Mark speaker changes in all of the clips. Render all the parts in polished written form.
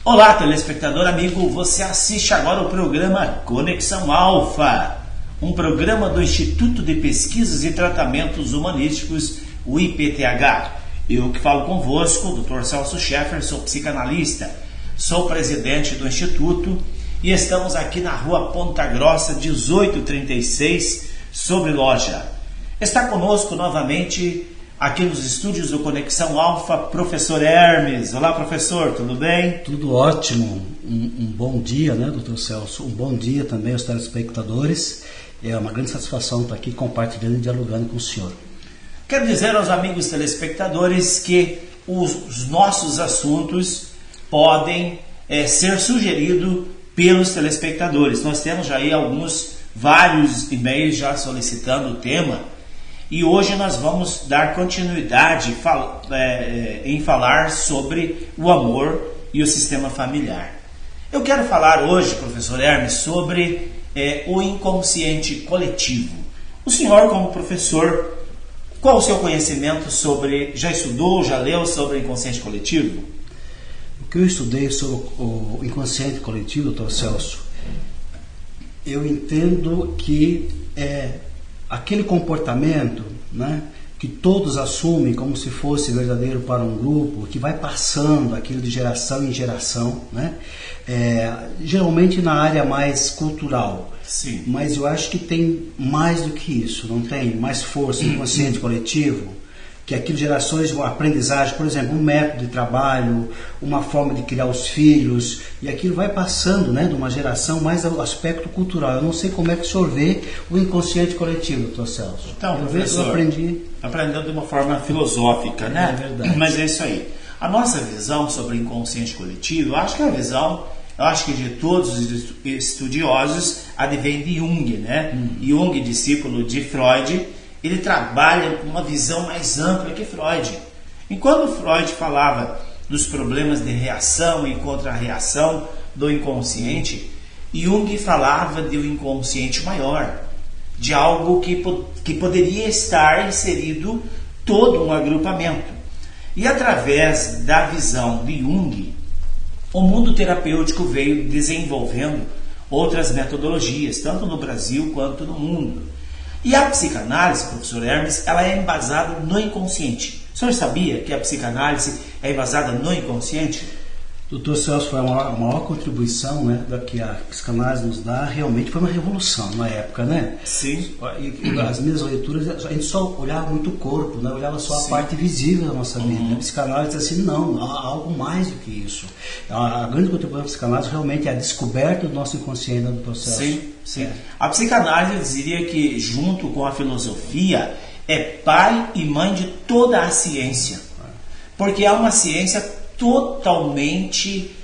Speaker 1: Olá, telespectador amigo, você assiste agora o programa Conexão Alfa, um programa do Instituto de Pesquisas e Tratamentos Humanísticos, o IPTH. Eu que falo convosco, Dr. Celso Scheffer, sou psicanalista, sou presidente do Instituto e estamos aqui na rua Ponta Grossa, 1836, sobre loja. Está conosco novamente, aqui nos estúdios do Conexão Alfa, professor Hermes. Olá, professor, tudo bem?
Speaker 2: Tudo ótimo. Um bom dia, né, doutor Celso? Um bom dia também aos telespectadores. É uma grande satisfação estar aqui compartilhando e dialogando com o senhor.
Speaker 1: Quero dizer aos amigos telespectadores que os nossos assuntos podem ser sugeridos pelos telespectadores. Nós temos já aí vários e-mails já solicitando o tema. E hoje nós vamos dar continuidade em falar sobre o amor e o sistema familiar. Eu quero falar hoje, professor Hermes, sobre o inconsciente coletivo. O senhor, como professor, qual o seu conhecimento sobre... Já estudou, já leu sobre o inconsciente coletivo?
Speaker 2: O que eu estudei sobre o inconsciente coletivo, doutor Celso, eu entendo que aquele comportamento, né, que todos assumem como se fosse verdadeiro para um grupo, que vai passando aquilo de geração em geração, né, geralmente na área mais cultural.
Speaker 1: Sim.
Speaker 2: Mas eu acho que tem mais do que isso, não tem mais força no inconsciente coletivo, que aquilo gerações de aprendizagem, por exemplo, um método de trabalho, uma forma de criar os filhos, e aquilo vai passando, né, de uma geração mais ao aspecto cultural. Eu não sei como é que o senhor vê o inconsciente coletivo, doutor Celso.
Speaker 1: Então, professor, aprendendo de uma forma filosófica, né?
Speaker 2: É verdade.
Speaker 1: Mas é isso aí. A nossa visão sobre o inconsciente coletivo, eu acho que de todos os estudiosos, advém de Jung, né? Jung, discípulo de Freud, ele trabalha com uma visão mais ampla que Freud. Enquanto Freud falava dos problemas de reação e contra-reação do inconsciente, Jung falava de um inconsciente maior, de algo que poderia estar inserido todo um agrupamento. E através da visão de Jung, o mundo terapêutico veio desenvolvendo outras metodologias, tanto no Brasil quanto no mundo. E a psicanálise, professor Hermes, ela é embasada no inconsciente. O senhor sabia que a psicanálise é embasada no inconsciente?
Speaker 2: Doutor Celso, foi a maior contribuição, né, da que a psicanálise nos dá. Realmente foi uma revolução na época, né?
Speaker 1: Sim.
Speaker 2: E as minhas leituras, a gente só olhava muito o corpo, né? Olhava só a parte visível da nossa vida. A psicanálise diz assim, não, há algo mais do que isso. A grande contribuição da psicanálise realmente é a descoberta do nosso inconsciente, né, doutor Celso?
Speaker 1: Sim, sim. A psicanálise diria que, junto com a filosofia, é pai e mãe de toda a ciência. Porque é uma ciência totalmente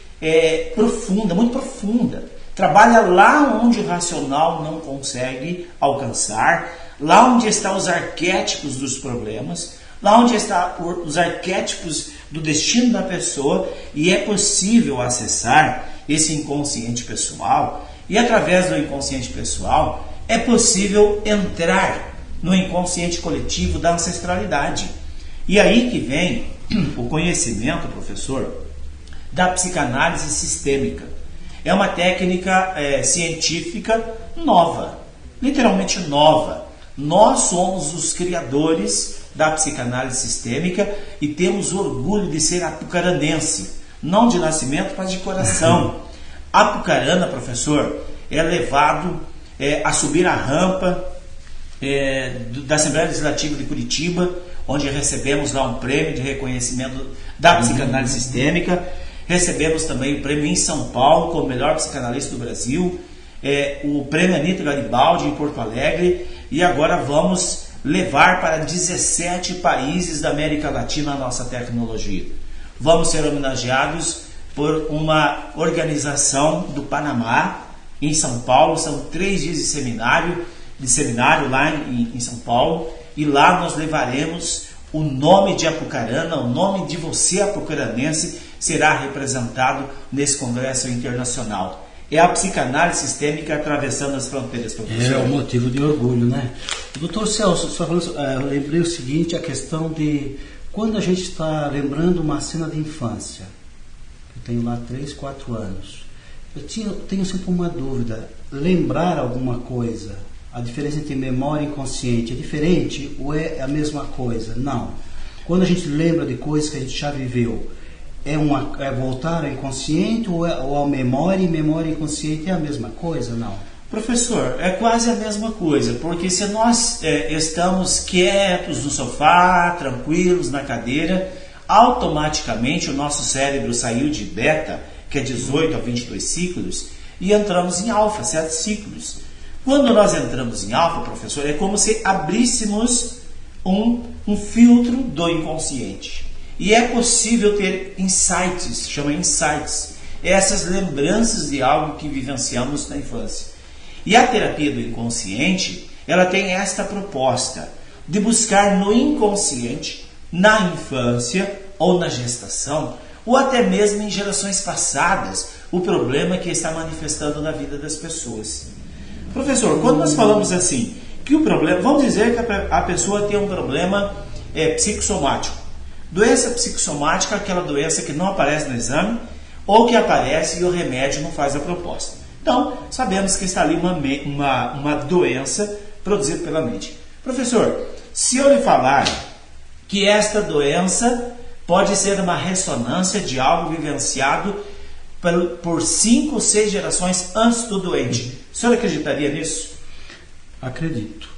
Speaker 1: profunda, muito profunda. Trabalha lá onde o racional não consegue alcançar, lá onde estão os arquétipos dos problemas, lá onde estão os arquétipos do destino da pessoa, e é possível acessar esse inconsciente pessoal, e através do inconsciente pessoal é possível entrar no inconsciente coletivo da ancestralidade. E aí que vem o conhecimento, professor, da psicanálise sistêmica. É uma técnica científica nova, literalmente nova. Nós somos os criadores da psicanálise sistêmica e temos orgulho de ser apucaranense, não de nascimento, mas de coração. Apucarana, professor, é levado a subir a rampa da Assembleia Legislativa de Curitiba, onde recebemos lá um prêmio de reconhecimento da psicanálise sistêmica. Recebemos também o prêmio em São Paulo como melhor psicanalista do Brasil, o prêmio Anita Garibaldi em Porto Alegre, e agora vamos levar para 17 países da América Latina a nossa tecnologia. Vamos ser homenageados por uma organização do Panamá, em São Paulo. São 3 dias de seminário lá em São Paulo, e lá nós levaremos o nome de Apucarana, o nome de você apucaranense será representado nesse congresso internacional. É a psicanálise sistêmica atravessando as fronteiras, professor.
Speaker 2: É um motivo de orgulho, né? Doutor Celso, eu lembrei o seguinte, a questão de quando a gente está lembrando uma cena de infância, eu tenho lá 3, 4 anos. Tenho sempre uma dúvida. Lembrar alguma coisa, a diferença entre memória e inconsciente é diferente ou é a mesma coisa? Não. Quando a gente lembra de coisas que a gente já viveu, é voltar ao inconsciente ou a memória, e memória e inconsciente é a mesma coisa? Não.
Speaker 1: Professor, é quase a mesma coisa, porque se nós estamos quietos no sofá, tranquilos na cadeira, automaticamente o nosso cérebro saiu de beta, que é 18 a 22 ciclos, e entramos em alfa, 7 ciclos. Quando nós entramos em alfa, professor, é como se abríssemos um filtro do inconsciente. E é possível ter insights, chama insights, essas lembranças de algo que vivenciamos na infância. E a terapia do inconsciente, ela tem esta proposta de buscar no inconsciente, na infância ou na gestação, ou até mesmo em gerações passadas, o problema que está manifestando na vida das pessoas. Professor, quando nós falamos assim, que o problema, vamos dizer que a pessoa tem um problema psicossomático. Doença psicossomática é aquela doença que não aparece no exame, ou que aparece e o remédio não faz a proposta. Então, sabemos que está ali uma doença produzida pela mente. Professor, se eu lhe falar que esta doença pode ser uma ressonância de algo vivenciado por 5 ou 6 gerações antes do doente, o senhor acreditaria nisso?
Speaker 2: Acredito.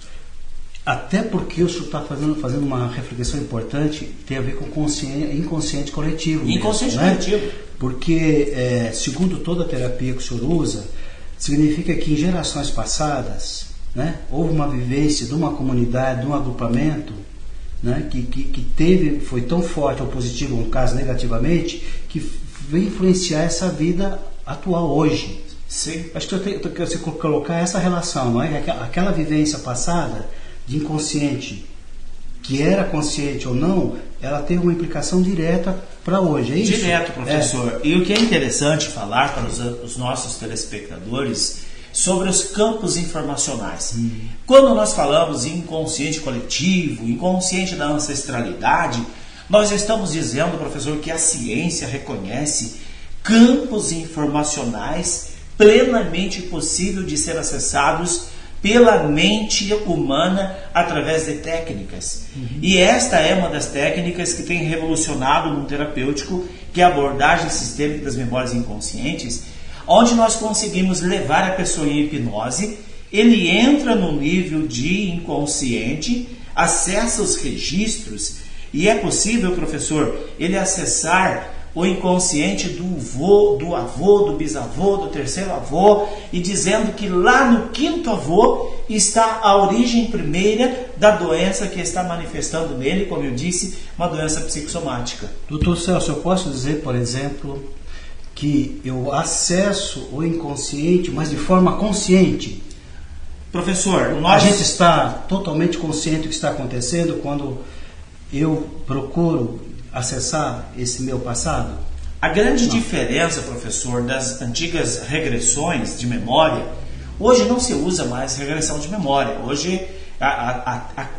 Speaker 2: Até porque o senhor está fazendo uma reflexão importante, tem a ver com inconsciente coletivo.
Speaker 1: Inconsciente
Speaker 2: mesmo,
Speaker 1: coletivo.
Speaker 2: Né? Porque, segundo toda a terapia que o senhor usa, significa que em gerações passadas, né, houve uma vivência de uma comunidade, de um agrupamento, né, que foi tão forte ou positivo, no caso negativamente, que veio influenciar essa vida atual hoje.
Speaker 1: Sim.
Speaker 2: Acho que eu tenho que colocar essa relação, não é? Aquela vivência passada de inconsciente, que era consciente ou não, ela tem uma implicação direta para hoje, é isso?
Speaker 1: Direto, professor. E o que é interessante falar para os nossos telespectadores sobre os campos informacionais. Quando nós falamos em inconsciente coletivo, inconsciente da ancestralidade, nós estamos dizendo, professor, que a ciência reconhece campos informacionais plenamente possível de ser acessados pela mente humana através de técnicas. E esta é uma das técnicas que tem revolucionado no terapêutico, que é a abordagem sistêmica das memórias inconscientes, onde nós conseguimos levar a pessoa em hipnose, ele entra no nível de inconsciente, acessa os registros, e é possível, professor, ele acessar o inconsciente do avô, do bisavô, do terceiro avô, e dizendo que lá no 5º avô está a origem primeira da doença que está manifestando nele, como eu disse, uma doença psicossomática.
Speaker 2: Doutor Celso, eu posso dizer, por exemplo, que eu acesso o inconsciente, mas de forma consciente?
Speaker 1: Professor,
Speaker 2: a gente está totalmente consciente do que está acontecendo quando eu procuro acessar esse meu passado?
Speaker 1: A grande diferença, professor, das antigas regressões de memória, hoje não se usa mais regressão de memória. Hoje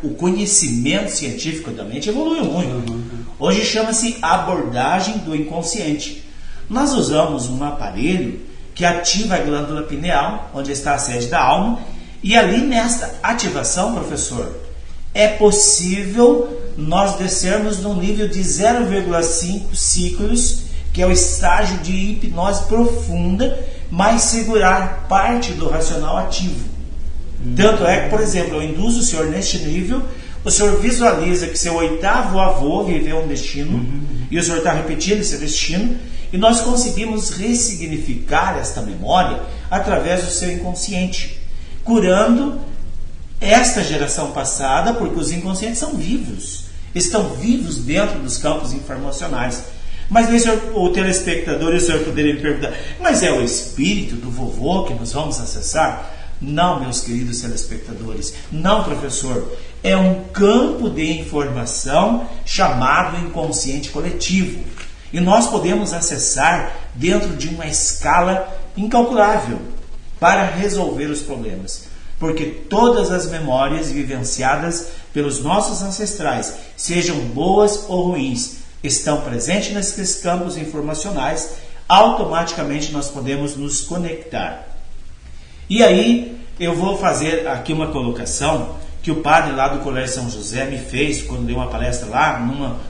Speaker 1: o conhecimento científico da mente evoluiu muito. Hoje chama-se abordagem do inconsciente. Nós usamos um aparelho que ativa a glândula pineal, onde está a sede da alma, e ali nesta ativação, professor, é possível nós descermos no nível de 0,5 ciclos, que é o estágio de hipnose profunda, mas segurar parte do racional ativo. Tanto é que, por exemplo, eu induzo o senhor neste nível, o senhor visualiza que seu 8º avô viveu um destino, e o senhor está repetindo esse destino, e nós conseguimos ressignificar esta memória através do seu inconsciente, curando esta geração passada, porque os inconscientes são vivos, estão vivos dentro dos campos informacionais. Mas aí, o telespectador e o senhor poderia me perguntar, mas é o espírito do vovô que nós vamos acessar? Não, meus queridos telespectadores, não, professor. É um campo de informação chamado inconsciente coletivo. E nós podemos acessar dentro de uma escala incalculável para resolver os problemas. Porque todas as memórias vivenciadas pelos nossos ancestrais, sejam boas ou ruins, estão presentes nesses campos informacionais automaticamente nós podemos nos conectar. E aí eu vou fazer aqui uma colocação que o padre lá do Colégio São José me fez quando deu uma palestra lá,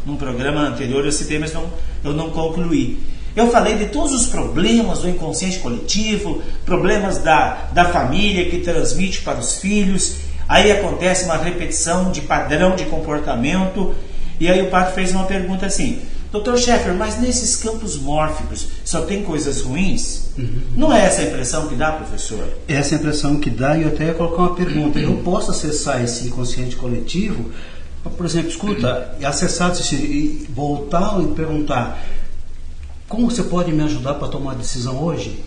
Speaker 1: num programa anterior eu citei, mas eu não concluí. Eu falei de todos os problemas do inconsciente coletivo, problemas da família que transmite para os filhos, aí acontece uma repetição de padrão de comportamento, e aí o padre fez uma pergunta assim: Dr. Scheffer, mas nesses campos mórficos só tem coisas ruins? Não é essa a impressão que dá, professor?
Speaker 2: Essa é a impressão que dá, e eu até ia colocar uma pergunta. Eu posso acessar esse inconsciente coletivo, por exemplo, escuta, acessar e voltar e perguntar: como você pode me ajudar para tomar uma decisão hoje?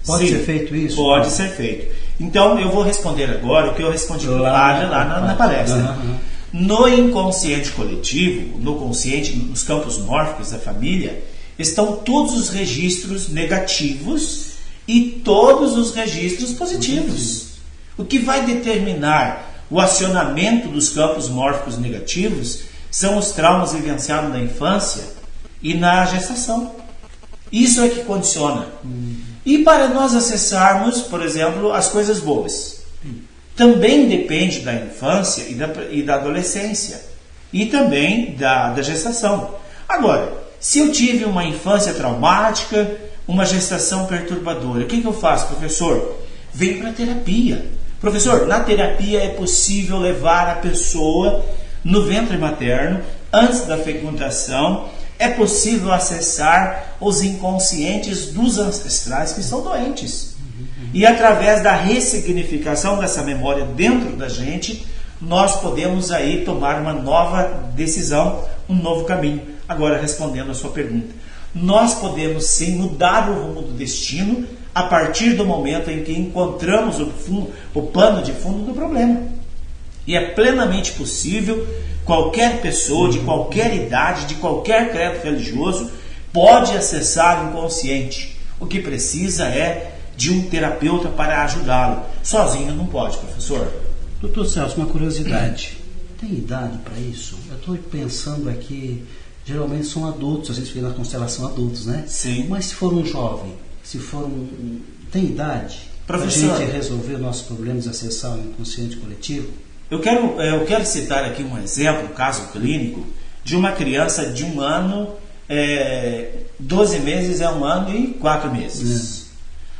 Speaker 2: Pode ser feito isso?
Speaker 1: Pode ser feito. Então eu vou responder agora o que eu respondi para o padre lá na palestra. No inconsciente coletivo, no consciente, nos campos mórficos da família, estão todos os registros negativos e todos os registros positivos. O que vai determinar o acionamento dos campos mórficos negativos são os traumas vivenciados na infância e na gestação. Isso é que condiciona. E para nós acessarmos, por exemplo, as coisas boas, também depende da infância e da adolescência, e também da gestação. Agora, se eu tive uma infância traumática, uma gestação perturbadora, o que eu faço, professor? Venho para a terapia. Professor, na terapia é possível levar a pessoa no ventre materno, antes da fecundação, é possível acessar os inconscientes dos ancestrais que estão doentes. E através da ressignificação dessa memória dentro da gente, nós podemos aí tomar uma nova decisão, um novo caminho. Agora, respondendo a sua pergunta, nós podemos sim mudar o rumo do destino a partir do momento em que encontramos o pano de fundo do problema. E é plenamente possível, qualquer pessoa, de qualquer idade, de qualquer credo religioso, pode acessar o inconsciente. O que precisa é de um terapeuta para ajudá-lo. Sozinho não pode, professor.
Speaker 2: Doutor Celso, uma curiosidade. Tem idade para isso? Eu estou pensando aqui, geralmente são adultos, a gente vê na constelação adultos, né?
Speaker 1: Sim.
Speaker 2: Mas se for um jovem, se for um... Tem idade para a gente resolver nossos problemas e acessar o inconsciente coletivo?
Speaker 1: Eu quero citar aqui um exemplo, um caso clínico, de uma criança de 1 ano, 12 meses é 1 ano e 4 meses.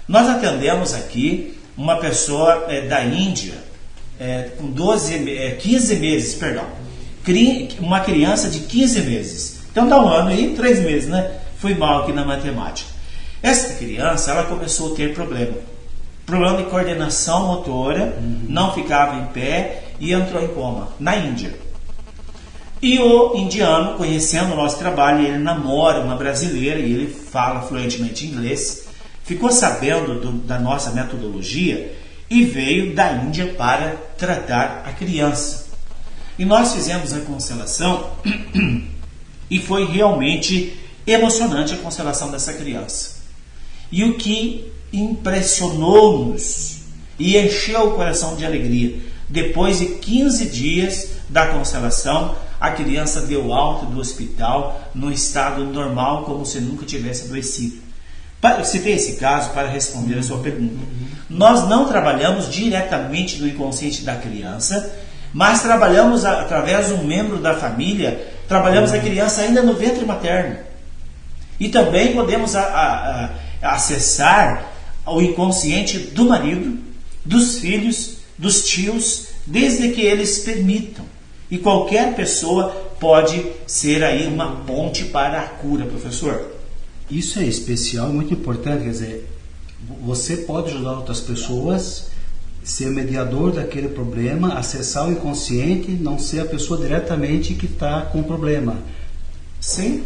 Speaker 1: Nós atendemos aqui uma pessoa da Índia, com 15 meses, perdão. Uma criança de 15 meses. Então dá 1 ano e 3 meses, né? Fui mal aqui na matemática. Essa criança, ela começou a ter problema de coordenação motora, não ficava em pé e entrou em coma, na Índia. E o indiano, conhecendo o nosso trabalho, ele namora uma brasileira e ele fala fluentemente inglês, ficou sabendo da nossa metodologia e veio da Índia para tratar a criança. E nós fizemos a constelação e foi realmente emocionante a constelação dessa criança. E o que impressionou-nos e encheu o coração de alegria, depois de 15 dias da constelação, a criança deu alta do hospital no estado normal, como se nunca tivesse adoecido. Eu citei esse caso para responder a sua pergunta. Nós não trabalhamos diretamente no inconsciente da criança, mas trabalhamos através de um membro da família, trabalhamos a criança ainda no ventre materno. E também podemos acessar o inconsciente do marido, dos filhos, dos tios, desde que eles permitam. E qualquer pessoa pode ser aí uma ponte para a cura, professor.
Speaker 2: Isso é especial e muito importante, quer dizer, você pode ajudar outras pessoas, ser mediador daquele problema, acessar o inconsciente, não ser a pessoa diretamente que está com o problema.
Speaker 1: Sim,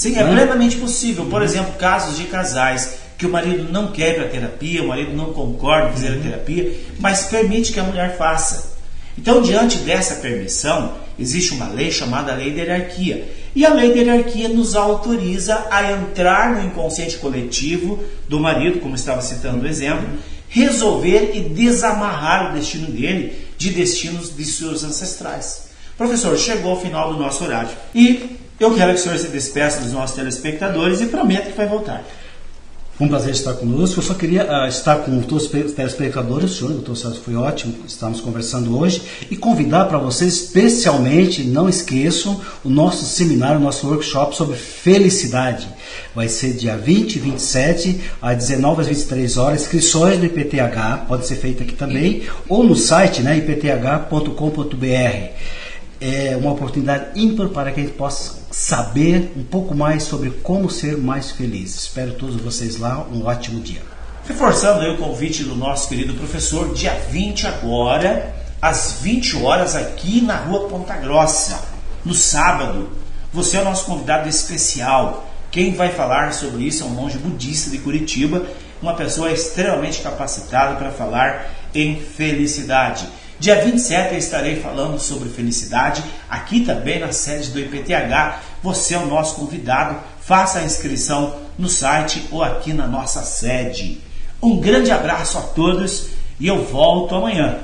Speaker 1: é plenamente possível. Por exemplo, casos de casais que o marido não quer ir para a terapia, o marido não concorda em fazer a terapia, mas permite que a mulher faça. Então, diante dessa permissão, existe uma lei chamada Lei da Hierarquia. E a Lei da Hierarquia nos autoriza a entrar no inconsciente coletivo do marido, como estava citando o exemplo, resolver e desamarrar o destino dele de destinos de seus ancestrais. Professor, chegou ao final do nosso horário. E eu quero que o senhor se despeça dos nossos telespectadores e prometa que vai voltar.
Speaker 2: Foi um prazer estar conosco. Eu só queria estar com todos os telespectadores. O senhor, doutor Celso, foi ótimo. Estamos conversando hoje. E convidar para vocês, especialmente, não esqueçam, o nosso seminário, o nosso workshop sobre felicidade. Vai ser dia 20 e 27, às 19 às 23 horas. Inscrições no IPTH, pode ser feita aqui também, ou no site, né, ipth.com.br. É uma oportunidade ímpar para que a gente possa saber um pouco mais sobre como ser mais feliz. Espero todos vocês lá, um ótimo dia.
Speaker 1: Reforçando aí o convite do nosso querido professor, dia 20 agora, às 20 horas aqui na Rua Ponta Grossa, no sábado. Você é o nosso convidado especial. Quem vai falar sobre isso é um monge budista de Curitiba, uma pessoa extremamente capacitada para falar em felicidade. Dia 27 eu estarei falando sobre felicidade, aqui também na sede do IPTH. Você é o nosso convidado, faça a inscrição no site ou aqui na nossa sede. Um grande abraço a todos e eu volto amanhã.